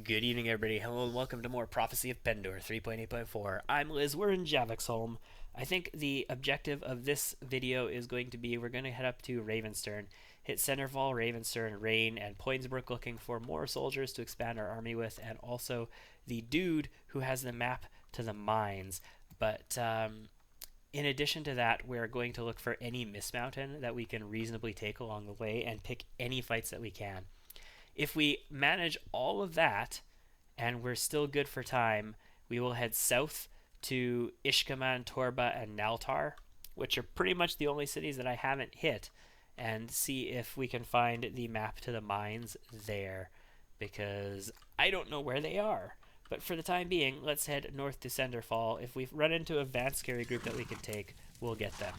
Good evening, everybody. Hello, and welcome to more Prophecy of Pendor 3.8.4. I'm Liz. We're in Javixholm. I think the objective of this video is going to be we're going to head up to Ravenstern, hit Centerfall, Ravenstern, Rain, and Poinsbrook looking for more soldiers to expand our army with, and also the dude who has the map to the mines. But in addition to that, we're going to look for any mismountain that we can reasonably take along the way and pick any fights that we can. If we manage all of that and we're still good for time, we will head south to Ishkaman, Torba, and Naltar, which are pretty much the only cities that I haven't hit, and see if we can find the map to the mines there, because I don't know where they are. But for the time being, let's head north to Centerfall. If we run into a Vance carry group that we can take, we'll get them.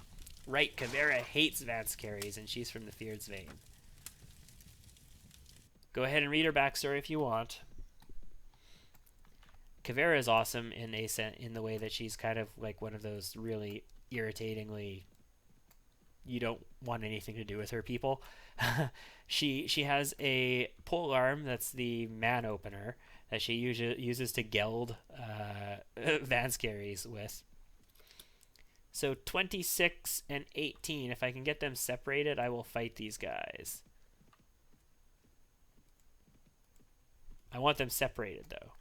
Right, Kavera hates Vance carries, and she's from the Feared's Vein. Go ahead and read her backstory if you want. Kavera is awesome in the way that she's kind of like one of those really irritatingly, you don't want anything to do with her people. She has a pole arm that's the man opener that she uses to geld Vance carries with. So 26 and 18, if I can get them separated, I will fight these guys. I want them separated, though.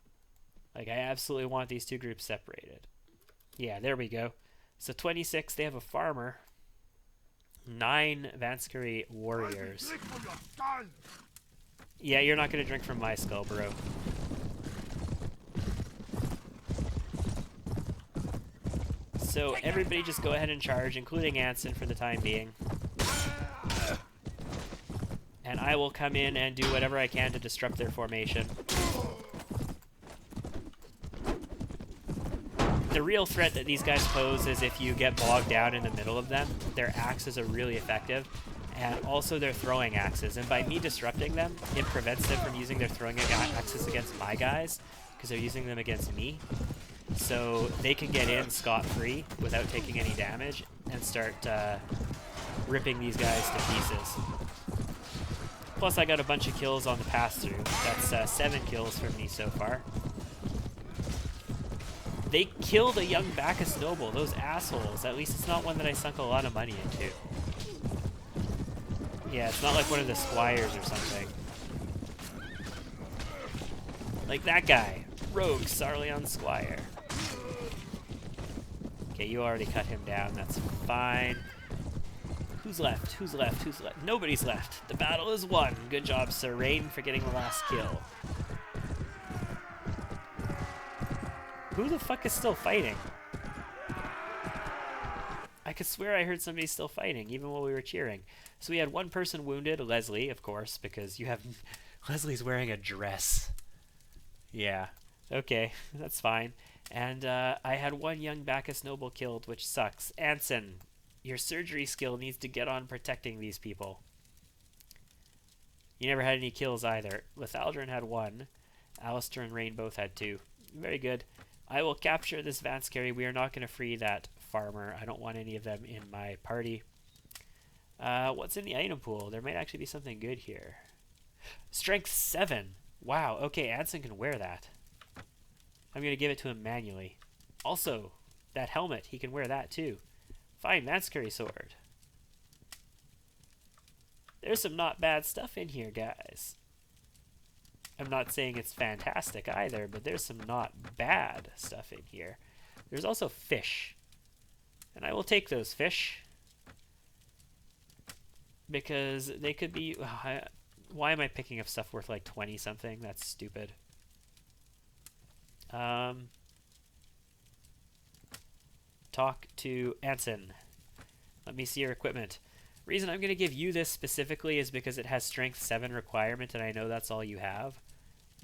Like, I absolutely want these two groups separated. Yeah, there we go. So 26, they have a farmer. 9 Vanskari warriors. Yeah, you're not going to drink from my skull, bro. So everybody just go ahead and charge, including Anson for the time being. And I will come in and do whatever I can to disrupt their formation. The real threat that these guys pose is if you get bogged down in the middle of them. Their axes are really effective, and also their throwing axes. And by me disrupting them, it prevents them from using their throwing axes against my guys, because they're using them against me. So they can get in scot-free without taking any damage and start ripping these guys to pieces. Plus, I got a bunch of kills on the pass-through. That's 7 kills from me so far. They killed a young Bacchus noble, those assholes. At least it's not one that I sunk a lot of money into. Yeah, it's not like one of the squires or something. Like that guy. Rogue Sarleon Squire. Okay, you already cut him down. That's fine. Who's left? Who's left? Who's left? Nobody's left. The battle is won. Good job, Sir Rain, for getting the last kill. Who the fuck is still fighting? I could swear I heard somebody still fighting, even while we were cheering. So we had one person wounded, Leslie, of course, because you have... Leslie's wearing a dress. Yeah. Okay, that's fine. And I had one young Bacchus noble killed, which sucks. Anson, your surgery skill needs to get on protecting these people. You never had any kills either. Lethaldrin had 1. Alistair and Rain both had 2. Very good. I will capture this Vance carry. We are not going to free that farmer. I don't want any of them in my party. What's in the item pool? There might actually be something good here. Strength 7. Wow, okay, Anson can wear that. I'm going to give it to him manually. Also, that helmet, he can wear that too. Fine, Vance carry sword. There's some not bad stuff in here, guys. I'm not saying it's fantastic either, but there's some not bad stuff in here. There's also fish. And I will take those fish. Because they could be... why am I picking up stuff worth like 20 something? That's stupid. Talk to Anson. Let me see your equipment. Reason I'm going to give you this specifically is because it has strength 7 requirement, and I know that's all you have.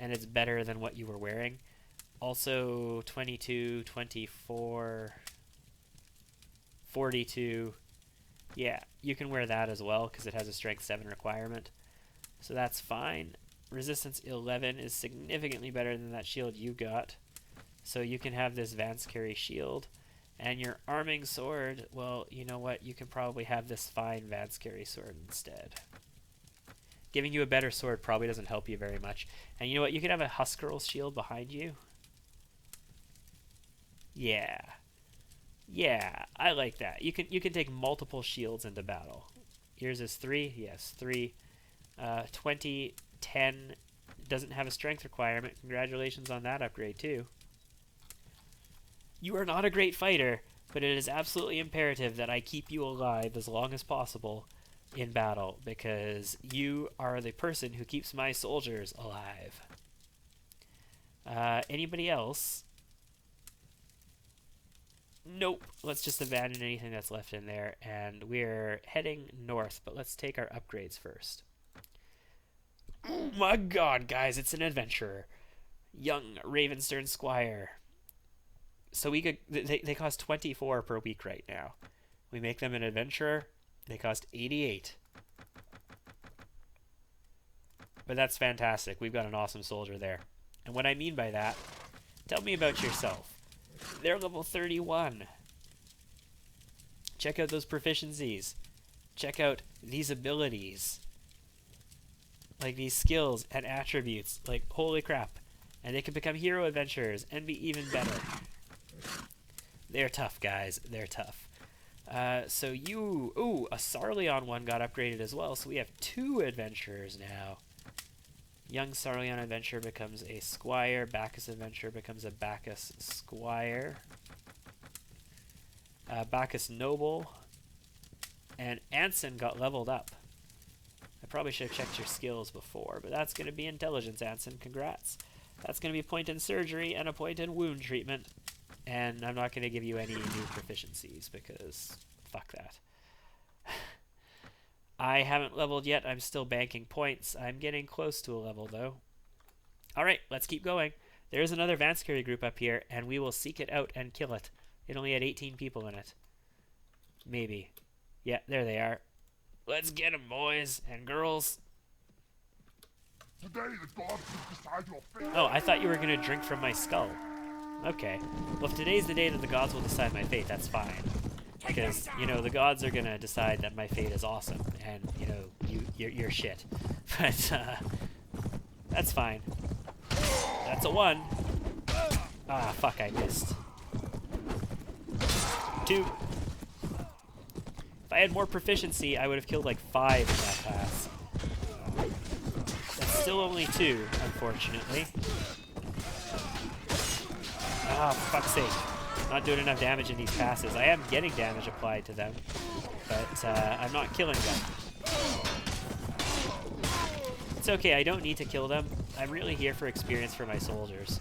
And it's better than what you were wearing. Also, 22, 24, 42. Yeah, you can wear that as well because it has a strength 7 requirement. So that's fine. Resistance 11 is significantly better than that shield you got. So you can have this Vance carry shield. And your arming sword, well, you know what? You can probably have this fine Vance carry sword instead. Giving you a better sword probably doesn't help you very much. And you know what? You could have a Huskarl's shield behind you. Yeah. Yeah, I like that. You can take multiple shields into battle. Yours is 3. Yes, 3. 20, 10. Doesn't have a strength requirement. Congratulations on that upgrade, too. You are not a great fighter, but it is absolutely imperative that I keep you alive as long as possible in battle, because you are the person who keeps my soldiers alive. Anybody else? Nope. Let's just abandon anything that's left in there, and we're heading north, but let's take our upgrades first. Oh my god, guys, it's an adventurer. Young Ravenstern Squire. So we could, they cost 24 per week right now. We make them an adventurer, they cost 88. But that's fantastic. We've got an awesome soldier there. And what I mean by that, tell me about yourself. They're level 31. Check out those proficiencies. Check out these abilities. Like these skills and attributes. Like, holy crap. And they can become hero adventurers and be even better. They're tough, guys. They're tough. So you... Ooh, a Sarleon one got upgraded as well. So we have 2 adventurers now. Young Sarleon Adventurer becomes a Squire. Bacchus Adventurer becomes a Bacchus Squire. Bacchus Noble. And Anson got leveled up. I probably should have checked your skills before, but that's going to be Intelligence, Anson. Congrats. That's going to be a point in Surgery and a point in Wound Treatment. And I'm not going to give you any new proficiencies, because fuck that. I haven't leveled yet. I'm still banking points. I'm getting close to a level, though. Alright, let's keep going. There's another Vanscary group up here, and we will seek it out and kill it. It only had 18 people in it. Maybe. Yeah, there they are. Let's get them, boys and girls. Today the gods will decide your fate. Oh, I thought you were going to drink from my skull. Okay. Well, if today's the day that the gods will decide my fate, that's fine. Because, you know, the gods are going to decide that my fate is awesome, and, you know, you're shit. But, that's fine. That's a 1. Ah, fuck, I missed. 2. If I had more proficiency, I would have killed like 5 in that pass. That's still only 2, unfortunately. Ah, for fuck's sake. Not doing enough damage in these passes. I am getting damage applied to them, but I'm not killing them. It's okay, I don't need to kill them. I'm really here for experience for my soldiers.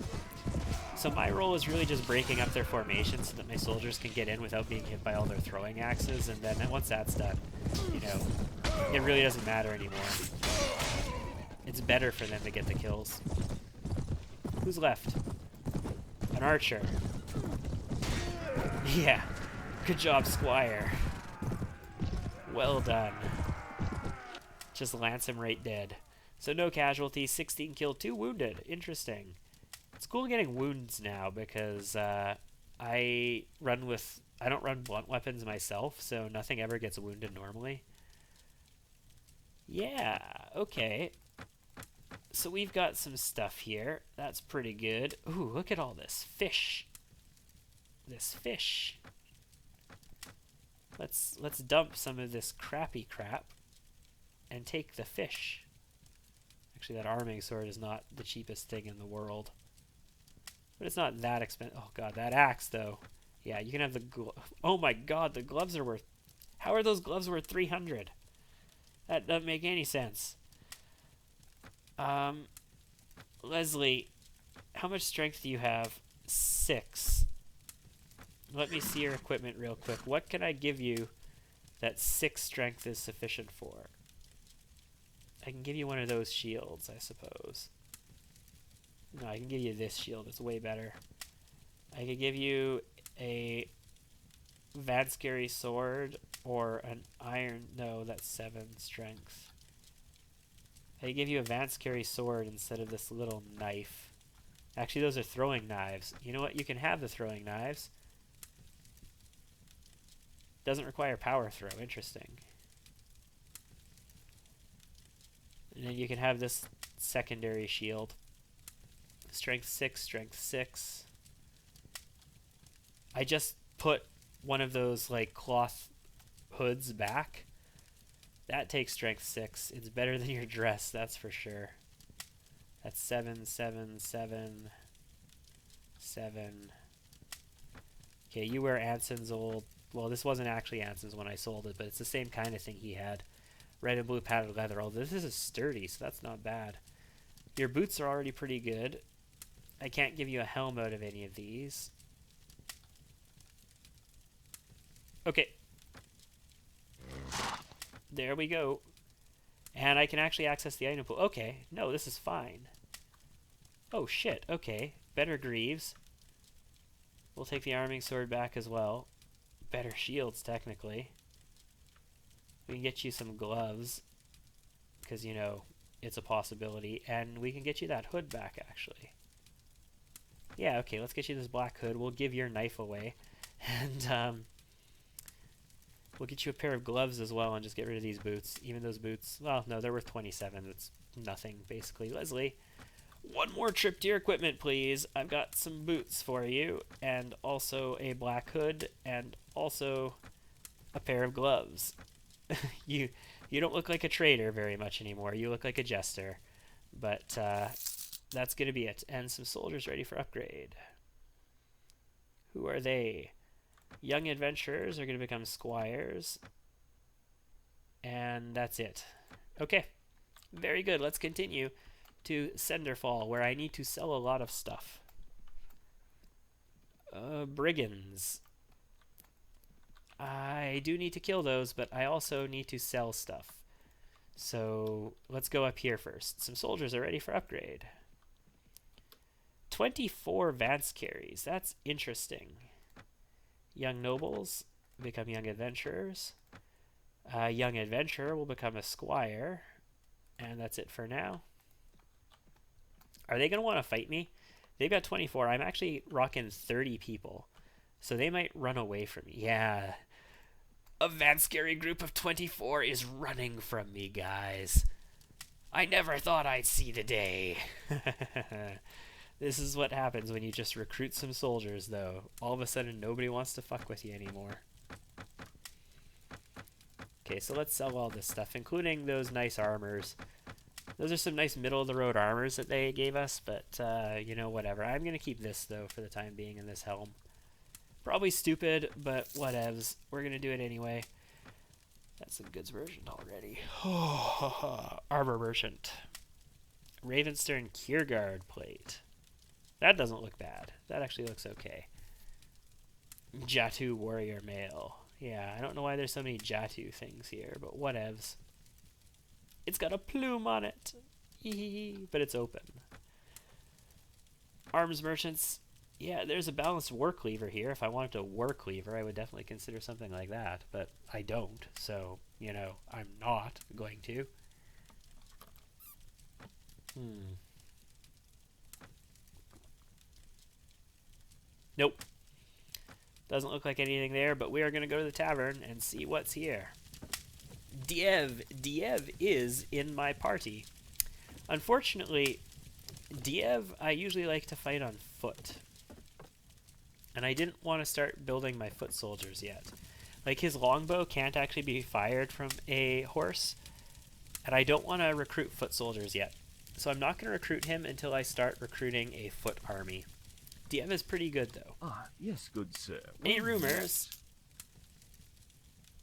So my role is really just breaking up their formation so that my soldiers can get in without being hit by all their throwing axes, and then once that's done, you know, it really doesn't matter anymore. It's better for them to get the kills. Who's left? An archer. Yeah. Good job, Squire. Well done. Just lance him right dead. So no casualties, 16 killed, 2 wounded. Interesting. It's cool getting wounds now because I don't run blunt weapons myself, so nothing ever gets wounded normally. Yeah, okay. So we've got some stuff here. That's pretty good. Ooh, look at all this fish. This fish. Let's dump some of this crappy crap and take the fish. Actually, that arming sword is not the cheapest thing in the world. But it's not that expensive. Oh god, that axe though. Yeah, you can have the oh my god, the gloves are worth... How are those gloves worth 300? That doesn't make any sense. Leslie, how much strength do you have? 6. Let me see your equipment real quick. What can I give you that 6 strength is sufficient for? I can give you one of those shields, I suppose. No, I can give you this shield. It's way better. I could give you a Vanscary sword or an iron... No, that's 7 strength. I could give you a Vanscary sword instead of this little knife. Actually, those are throwing knives. You know what? You can have the throwing knives. Doesn't require power throw. Interesting. And then you can have this secondary shield. Strength 6, strength 6. I just put one of those like cloth hoods back. That takes strength 6. It's better than your dress, that's for sure. That's 7, 7, 7, 7. Okay, you wear Anson's old... Well, this wasn't actually Anson's when I sold it, but it's the same kind of thing he had. Red and blue padded leather. Although this is sturdy, so that's not bad. Your boots are already pretty good. I can't give you a helm out of any of these. Okay. There we go. And I can actually access the item pool. Okay, no, this is fine. Oh, shit, okay. Better greaves. We'll take the arming sword back as well. Better shields, technically. We can get you some gloves. Because, you know, it's a possibility. And we can get you that hood back, actually. Yeah, okay, let's get you this black hood. We'll give your knife away. And, we'll get you a pair of gloves as well and just get rid of these boots. Even those boots, well, no, they're worth 27. That's nothing, basically. Leslie, one more trip to your equipment, please. I've got some boots for you, and also a black hood, and also a pair of gloves. You don't look like a trader very much anymore. You look like a jester. But that's going to be it. And some soldiers ready for upgrade. Who are they? Young adventurers are going to become squires. And that's it. Okay. Very good. Let's continue to Cinderfall, where I need to sell a lot of stuff. Brigands. I do need to kill those, but I also need to sell stuff. So let's go up here first. Some soldiers are ready for upgrade. 24 Vance carries. That's interesting. Young nobles become young adventurers. Young adventurer will become a squire. And that's it for now. Are they going to want to fight me? They've got 24. I'm actually rocking 30 people. So they might run away from me. Yeah. A Vanscary group of 24 is running from me, guys. I never thought I'd see the day. This is what happens when you just recruit some soldiers, though. All of a sudden, nobody wants to fuck with you anymore. Okay, so let's sell all this stuff, including those nice armors. Those are some nice middle-of-the-road armors that they gave us, but, you know, whatever. I'm going to keep this, though, for the time being, in this helm. Probably stupid, but whatevs. We're going to do it anyway. That's some goods merchant already. Armor merchant. Ravenstern Kierguard plate. That doesn't look bad. That actually looks okay. Jatu warrior mail. Yeah, I don't know why there's so many Jatu things here, but whatevs. It's got a plume on it. But it's open. Arms merchants. Yeah, there's a balanced war cleaver here. If I wanted a war cleaver, I would definitely consider something like that. But I don't, so, you know, I'm not going to. Nope. Doesn't look like anything there, but we are going to go to the tavern and see what's here. Diev is in my party. Unfortunately, Diev I usually like to fight on foot. And I didn't want to start building my foot soldiers yet. Like, his longbow can't actually be fired from a horse. And I don't want to recruit foot soldiers yet. So I'm not going to recruit him until I start recruiting a foot army. Diev is pretty good, though. Ah, yes, good sir. Any rumors?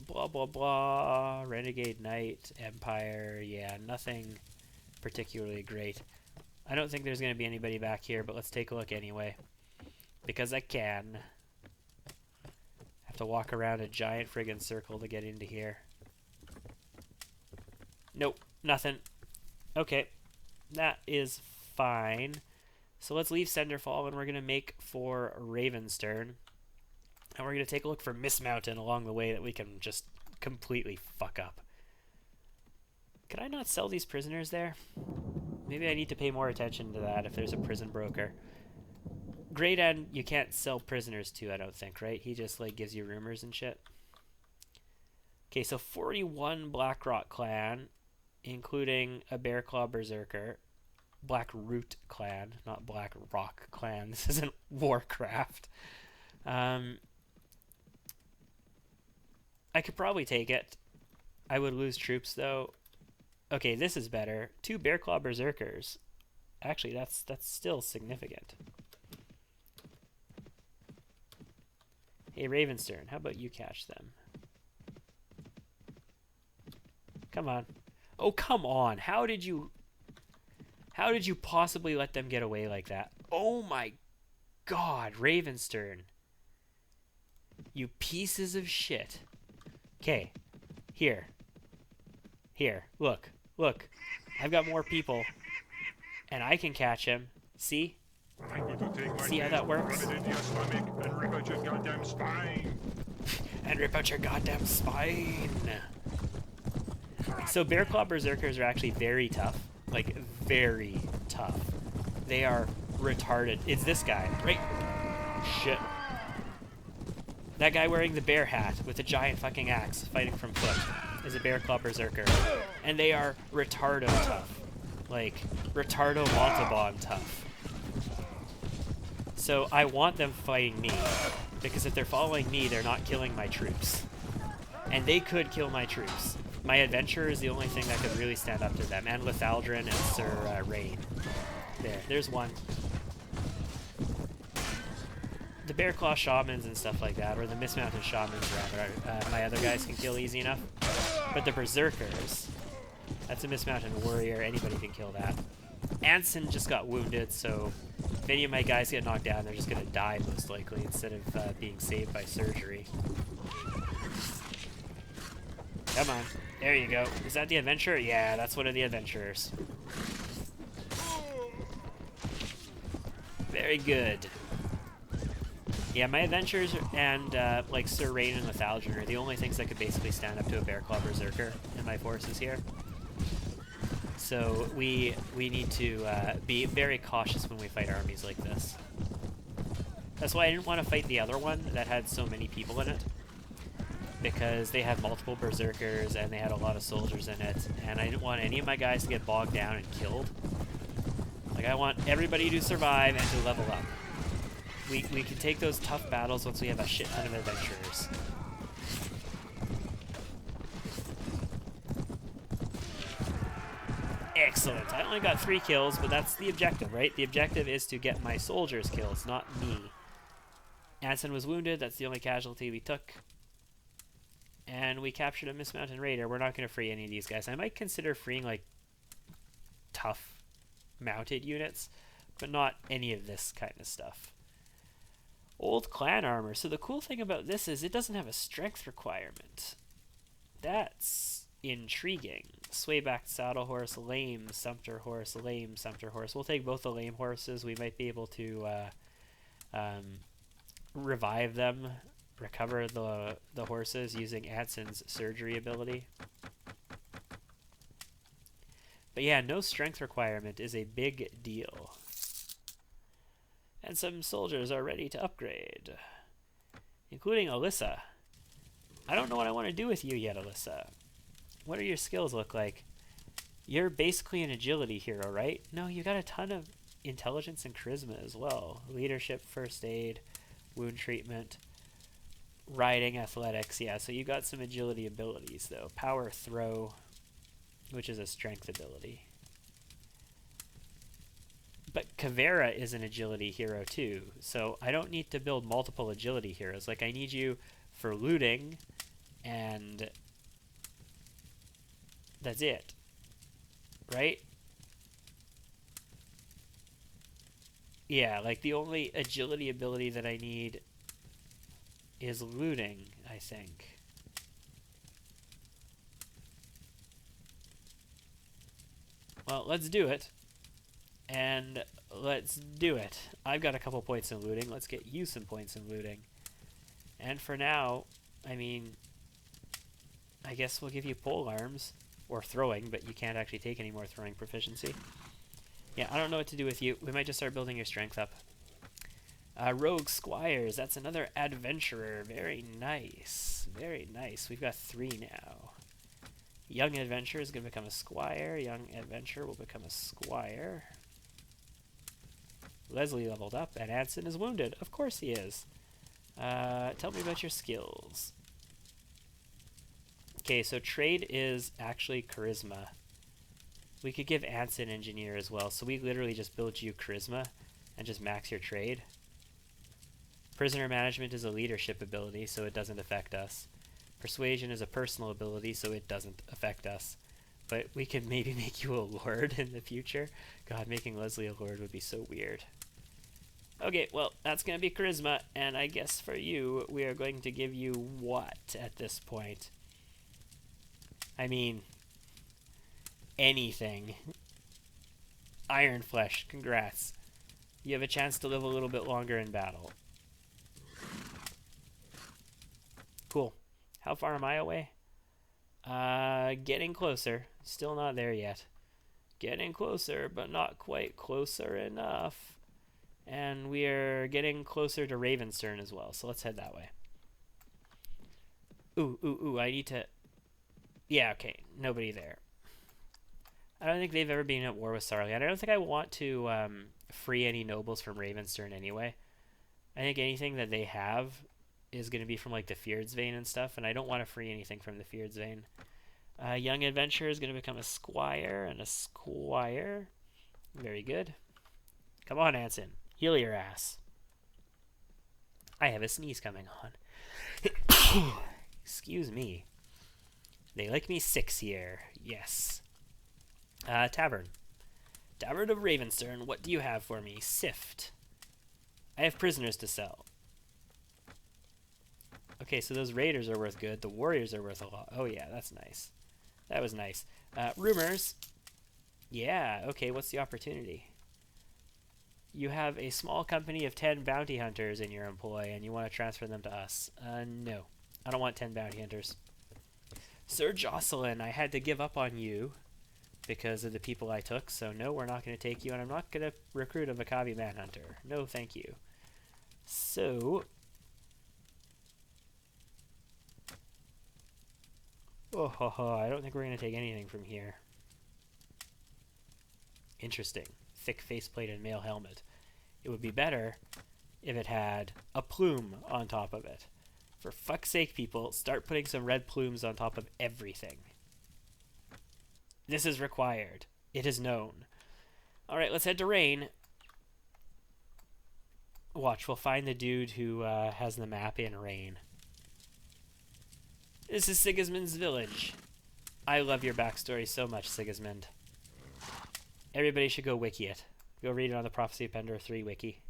Blah, blah, blah. Renegade Knight, Empire. Yeah, nothing particularly great. I don't think there's going to be anybody back here, but let's take a look anyway. Because I can. Have to walk around a giant friggin' circle to get into here. Nope, nothing. Okay, that is fine. So let's leave Cinderfall and we're going to make for Ravenstern. And we're going to take a look for Miss Mountain along the way that we can just completely fuck up. Could I not sell these prisoners there? Maybe I need to pay more attention to that if there's a prison broker. Great End, you can't sell prisoners to, I don't think, right? He just, like, gives you rumors and shit. Okay, so 41 Blackrock Clan. including a Bear Claw Berserker, Black Root Clan, not Black Rock Clan. This isn't Warcraft. I could probably take it. I would lose troops though. Okay, this is better. 2 Bear Claw Berserkers. Actually, that's still significant. Hey, Ravenstern, how about you catch them? Come on. Oh, come on. How did you possibly let them get away like that? Oh my god, Ravenstern. You pieces of shit. Okay. Here. Here. Look. Look. I've got more people. And I can catch him. See? See how that works? And rip out your goddamn spine. And rip out your goddamn spine. So Bear Claw Berserkers are actually very tough. Like, very tough. They are retarded. It's this guy, right? Shit. That guy wearing the bear hat with the giant fucking axe fighting from foot is a Bear Claw Berserker. And they are retardo tough. Like, retardo Montalban tough. So I want them fighting me. Because if they're following me, they're not killing my troops. And they could kill my troops. My adventurer is the only thing that could really stand up to them. And Lithaldrin and Sir Rain. There's one. The Bear Claw Shamans and stuff like that, or the Mismounted Shamans rather, my other guys can kill easy enough. But the Berserkers, that's a Mismounted Warrior, anybody can kill that. Anson just got wounded, so if any of my guys get knocked down, they're just going to die most likely instead of being saved by surgery. Come on. There you go. Is that the adventurer? Yeah, that's one of the adventurers. Very good. Yeah, my adventurers and like Sir Rain and Lithaldrin are the only things that could basically stand up to a Bear Claw Berserker in my forces here. So we need to be very cautious when we fight armies like this. That's why I didn't want to fight the other one that had so many people in it. Because they had multiple berserkers and they had a lot of soldiers in it, and I didn't want any of my guys to get bogged down and killed. Like, I want everybody to survive and to level up. We can take those tough battles once we have a shit ton of adventurers. Excellent. I only got 3 kills, but that's the objective, right? The objective is to get my soldiers kills, not me. Anson was wounded. That's the only casualty we took. And we captured a Mismounted Raider. We're not going to free any of these guys. I might consider freeing, like, tough mounted units, but not any of this kind of stuff. Old clan armor. So the cool thing about this is it doesn't have a strength requirement. That's intriguing. Swayback saddle horse, lame sumpter horse, lame sumpter horse. We'll take both the lame horses. We might be able to revive them, recover the horses using Anson's surgery ability. But yeah, no strength requirement is a big deal. And some soldiers are ready to upgrade, including Alyssa. I don't know what I want to do with you yet, Alyssa. What do your skills look like? You're basically an agility hero, right? No, you got a ton of intelligence and charisma as well. Leadership, first aid, wound treatment, riding, athletics. Yeah, so you got some agility abilities, though. Power throw, which is a strength ability. But Kavera is an agility hero too, so I don't need to build multiple agility heroes. Like, I need you for looting, and that's it, right? Yeah, like the only agility ability that I need is looting, I think. Well, let's do it. And let's do it. I've got a couple points in looting. Let's get you some points in looting. And for now, I mean, I guess we'll give you pole arms or throwing, but you can't actually take any more throwing proficiency. Yeah, I don't know what to do with you. We might just start building your strength up. Rogue Squires, that's another adventurer. Very nice. Very nice. We've got 3 now. Young adventurer is going to become a squire. Young adventurer will become a squire. Leslie leveled up, and Anson is wounded. Of course he is. Tell me about your skills. Okay, so trade is actually charisma. We could give Anson engineer as well, so we literally just build you charisma and just max your trade. Prisoner management is a leadership ability, so it doesn't affect us. Persuasion is a personal ability, so it doesn't affect us. But we could maybe make you a lord in the future. God, making Leslie a lord would be so weird. Okay, well, that's going to be charisma, and I guess for you, we are going to give you what at this point? I mean, anything. Iron Flesh, congrats. You have a chance to live a little bit longer in battle. Cool. How far am I away? Getting closer. Still not there yet. Getting closer, but not quite closer enough. And we're getting closer to Ravenstern as well, so let's head that way. Ooh, I need to... Yeah, okay, nobody there. I don't think they've ever been at war with Sarlian. I don't think I want to free any nobles from Ravenstern anyway. I think anything that they have is going to be from like the Fierdsvane and stuff, and I don't want to free anything from the Fierdsvane. Young adventurer is going to become a squire, and a squire. Very good. Come on, Anson. Heal your ass. I have a sneeze coming on. Excuse me. They like me 6 here. Yes. Tavern. Tavern of Ravenstern, what do you have for me? Sift. I have prisoners to sell. Okay, so those raiders are worth good. The warriors are worth a lot. Oh yeah, that's nice. That was nice. Rumors. Yeah, okay, what's the opportunity? You have a small company of 10 bounty hunters in your employ, and you want to transfer them to us. No. I don't want 10 bounty hunters. Sir Jocelyn, I had to give up on you because of the people I took, so no, we're not going to take you, and I'm not going to recruit a Maccabi Manhunter. No, thank you. So... I don't think we're going to take anything from here. Interesting. Thick faceplate and mail helmet. It would be better if it had a plume on top of it. For fuck's sake, people, start putting some red plumes on top of everything. This is required. It is known. Alright, let's head to Rain. Watch, we'll find the dude who has the map in Rain. This is Sigismund's village. I love your backstory so much, Sigismund. Everybody should go wiki it. Go read it on the Prophesy of Pendor 3 wiki.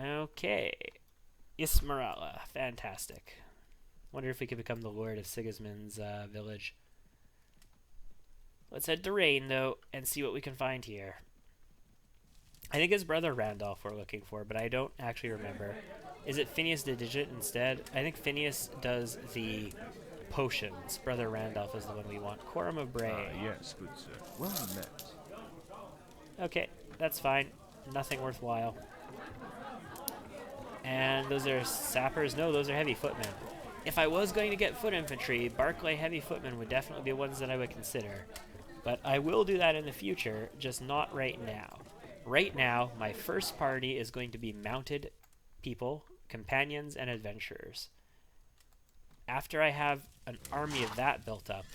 Okay. Ismarala. Fantastic. Wonder if we could become the Lord of Sigismund's village. Let's head to Rain, though, and see what we can find here. I think it's Brother Randolph we're looking for, but I don't actually remember. Is it Phineas the Digit instead? I think Phineas does the potions. Brother Randolph is the one we want. Quorum of Bray. Yes, good sir. Well met. Okay, that's fine. Nothing worthwhile. And those are sappers? No, those are heavy footmen. If I was going to get foot infantry, Barclay heavy footmen would definitely be ones that I would consider. But I will do that in the future, just not right now. Right now, my first party is going to be mounted people, companions, and adventurers. After I have an army of that built up,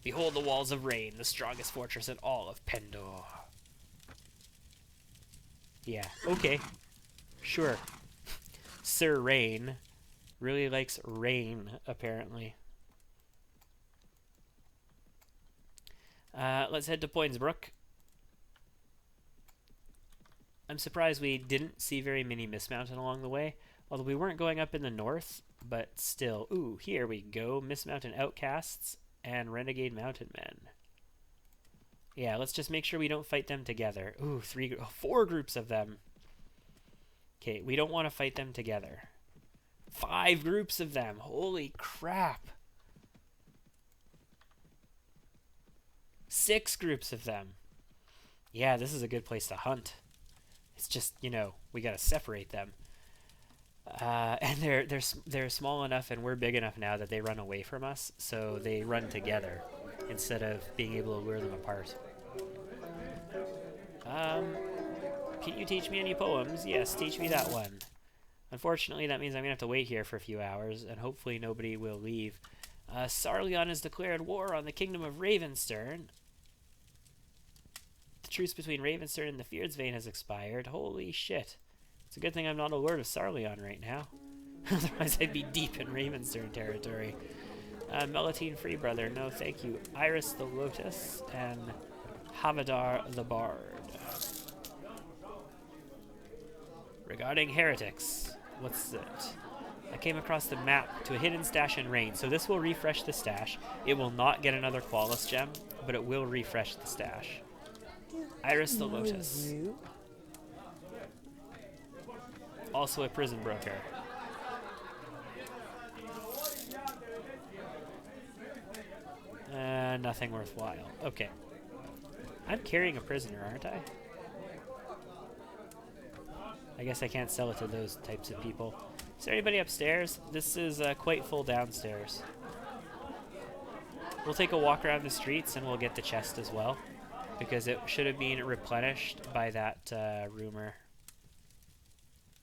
behold the walls of Rain, the strongest fortress in all of Pendor. Yeah, okay. Sure. Sir Rain really likes rain, apparently. Let's head to Poinsbrook. I'm surprised we didn't see very many mismounted along the way, although we weren't going up in the north, but still. Ooh, here we go. Mismounted outcasts and renegade mounted men. Yeah, let's just make sure we don't fight them together. Ooh, 4 groups of them. Okay, we don't want to fight them together. 5 groups of them. Holy crap. 6 groups of them. Yeah, this is a good place to hunt. It's just, you know, we gotta separate them. And they're small enough, and we're big enough now that they run away from us. So they run together instead of being able to lure them apart. Can you teach me any poems? Yes, teach me that one. Unfortunately, that means I'm gonna have to wait here for a few hours, and hopefully nobody will leave. Sarleon has declared war on the kingdom of Ravenstern. The truce between Ravenstern and the Fierdsvane has expired. Holy shit. It's a good thing I'm not a Lord of Sarleon right now. Otherwise, I'd be deep in Ravenstern territory. Melatine Free Brother, no thank you. Iris the Lotus, and Havadar the Bard. Regarding heretics, what's it? I came across the map to a hidden stash in Rain, so this will refresh the stash. It will not get another Qualis gem, but it will refresh the stash. Iris the Lotus. Also a prison broker. Nothing worthwhile. Okay. I'm carrying a prisoner, aren't I? I guess I can't sell it to those types of people. Is there anybody upstairs? This is quite full downstairs. We'll take a walk around the streets and we'll get the chest as well, because it should have been replenished by that rumor.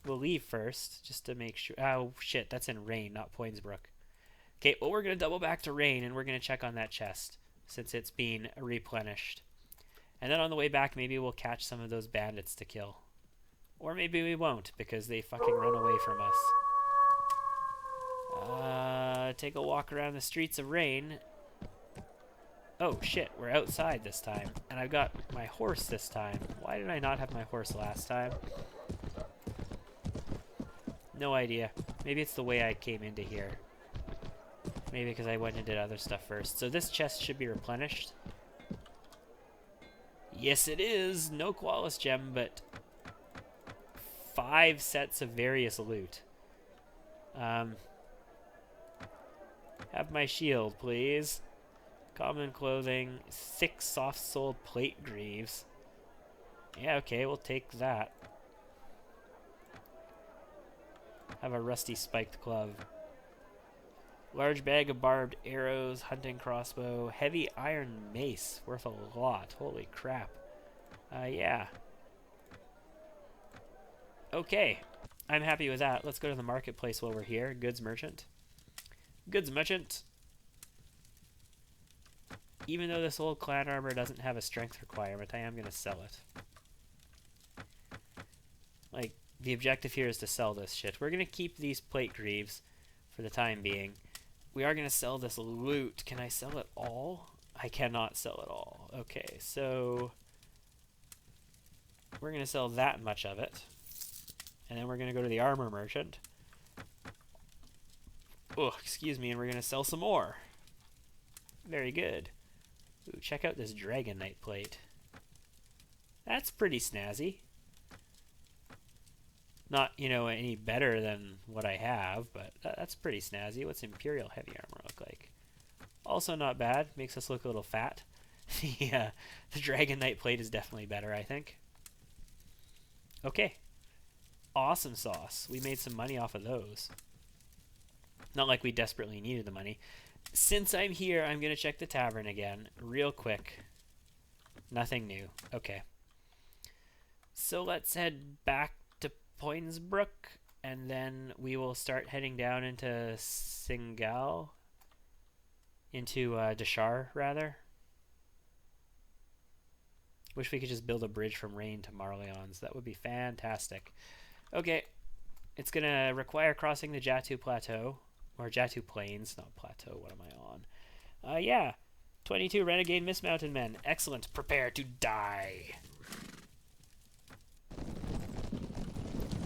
We'll leave first, just to make sure. Oh, shit, that's in Rain, not Poinsbrook. Okay, well, we're going to double back to Rain, and we're going to check on that chest, since it's been replenished. And then on the way back, maybe we'll catch some of those bandits to kill. Or maybe we won't, because they fucking run away from us. Take a walk around the streets of Rain. Oh, shit, we're outside this time. And I've got my horse this time. Why did I not have my horse last time? No idea. Maybe it's the way I came into here. Maybe because I went and did other stuff first. So this chest should be replenished. Yes, it is. No Qualis gem, but 5 sets of various loot. Have my shield, please. Common clothing. Thick, soft-soled plate greaves. Yeah, okay, we'll take that. Have a rusty spiked glove. Large bag of barbed arrows, hunting crossbow, heavy iron mace, worth a lot. Holy crap. Yeah. Okay, I'm happy with that. Let's go to the marketplace while we're here. Goods merchant. Goods merchant. Even though this old clan armor doesn't have a strength requirement, I am going to sell it. Like, the objective here is to sell this shit. We're going to keep these plate greaves for the time being. We are going to sell this loot. Can I sell it all? I cannot sell it all. Okay, so we're going to sell that much of it. And then we're going to go to the armor merchant. Oh, excuse me, and we're going to sell some more. Very good. Ooh, check out this Dragon Knight plate. That's pretty snazzy. Not, you know, any better than what I have, but that's pretty snazzy. What's Imperial Heavy Armor look like? Also not bad. Makes us look a little fat. The Dragon Knight plate is definitely better, I think. Okay. Awesome sauce. We made some money off of those. Not like we desperately needed the money. Since I'm here, I'm going to check the tavern again real quick. Nothing new. Okay. So let's head back to Poinsbrook, and then we will start heading down into Singal. Into Deshar, rather. Wish we could just build a bridge from Rain to Marleons. That would be fantastic. Okay. It's going to require crossing the Jatu Plateau. Or Jatu Plains, not Plateau. What am I on? Yeah. 22 Renegade Mismounted Men. Excellent. Prepare to die.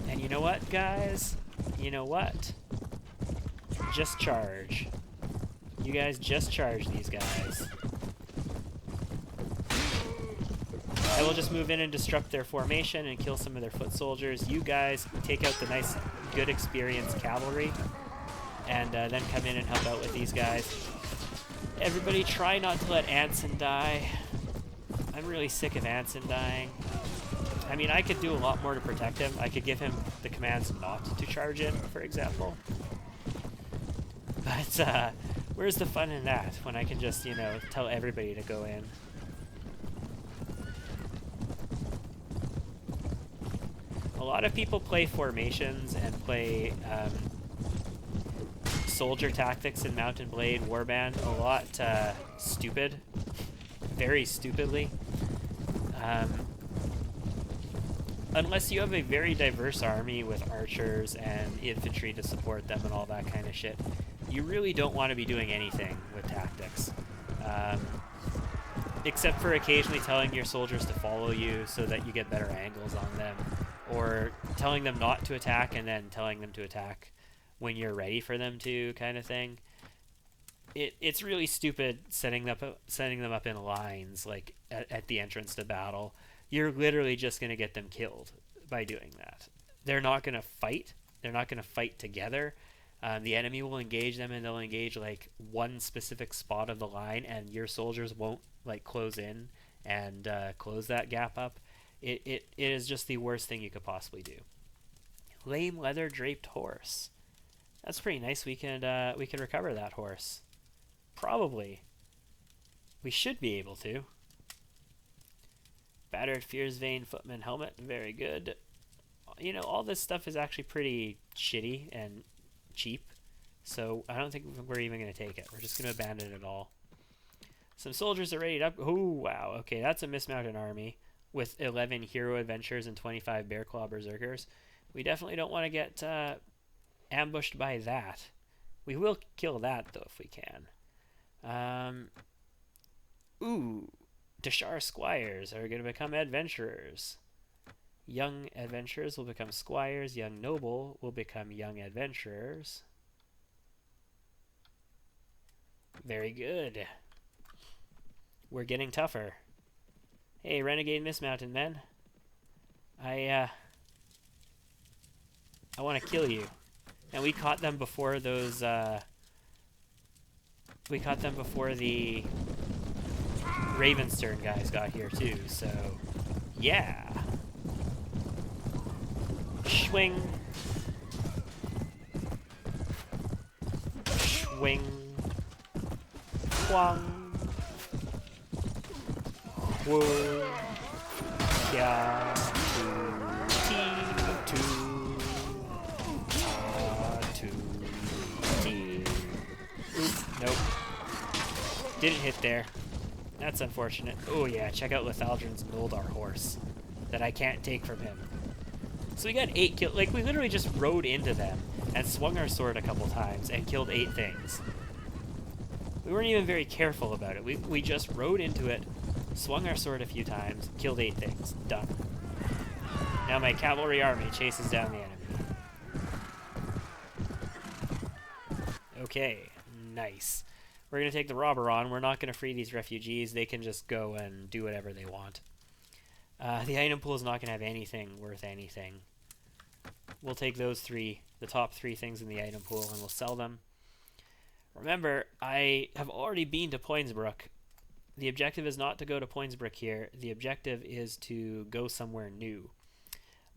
And you know what, guys? You know what? Just charge. You guys just charge these guys. I will just move in and disrupt their formation and kill some of their foot soldiers. You guys take out the nice, good experienced cavalry. And then come in and help out with these guys. Everybody try not to let Anson die. I'm really sick of Anson dying. I mean, I could do a lot more to protect him. I could give him the commands not to charge in, for example. But where's the fun in that when I can just, you know, tell everybody to go in? A lot of people play formations and play soldier tactics in Mount Blade Warband a lot stupid. Very stupidly. Unless you have a very diverse army with archers and infantry to support them and all that kind of shit, you really don't want to be doing anything with tactics. Except for occasionally telling your soldiers to follow you so that you get better angles on them, or telling them not to attack and then telling them to attack when you're ready for them to, kind of thing. It's really stupid setting them up in lines like at the entrance to battle. You're literally just going to get them killed by doing that. They're not going to fight. They're not going to fight together. The enemy will engage them, and they'll engage like one specific spot of the line, and your soldiers won't like close in and close that gap up. It is just the worst thing you could possibly do. Lame leather draped horse. That's pretty nice. We can recover that horse. Probably. We should be able to. Battered Fear's Vein Footman helmet. Very good. You know, all this stuff is actually pretty shitty and cheap. So I don't think we're even going to take it. We're just going to abandon it all. Some soldiers are ready to... Oh, wow. Okay, that's a mismounted army with 11 hero adventurers and 25 bear claw berserkers. We definitely don't want to get ambushed by that. We will kill that, though, if we can. Ooh. Dashar squires are going to become adventurers. Young adventurers will become squires. Young noble will become young adventurers. Very good. We're getting tougher. Hey, renegade mismounted men. I want to kill you. And we caught them before those, we caught them before the Ravenstern guys got here too, so yeah. Swing. Swing. Quang. Whoa. Yeah. Nope. Didn't hit there. That's unfortunate. Oh yeah, check out Lethaldrin's Noldar horse that I can't take from him. So we got 8 kills. Like, we literally just rode into them and swung our sword a couple times and killed 8 things. We weren't even very careful about it. We just rode into it, swung our sword a few times, killed 8 things. Done. Now my cavalry army chases down the enemy. Okay, nice. We're going to take the robber on. We're not going to free these refugees. They can just go and do whatever they want. The item pool is not going to have anything worth anything. We'll take those 3, the top 3 things in the item pool, and we'll sell them. Remember, I have already been to Poinsbrook. The objective is not to go to Poinsbrook here. The objective is to go somewhere new.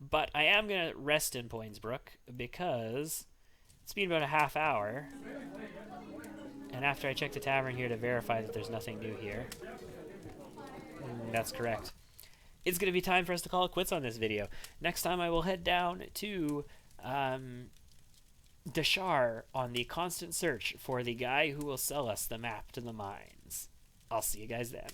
But I am going to rest in Poinsbrook because it's been about a half hour. And after I check the tavern here to verify that there's nothing new here. That's correct. It's going to be time for us to call it quits on this video. Next time I will head down to Dashar on the constant search for the guy who will sell us the map to the mines. I'll see you guys then.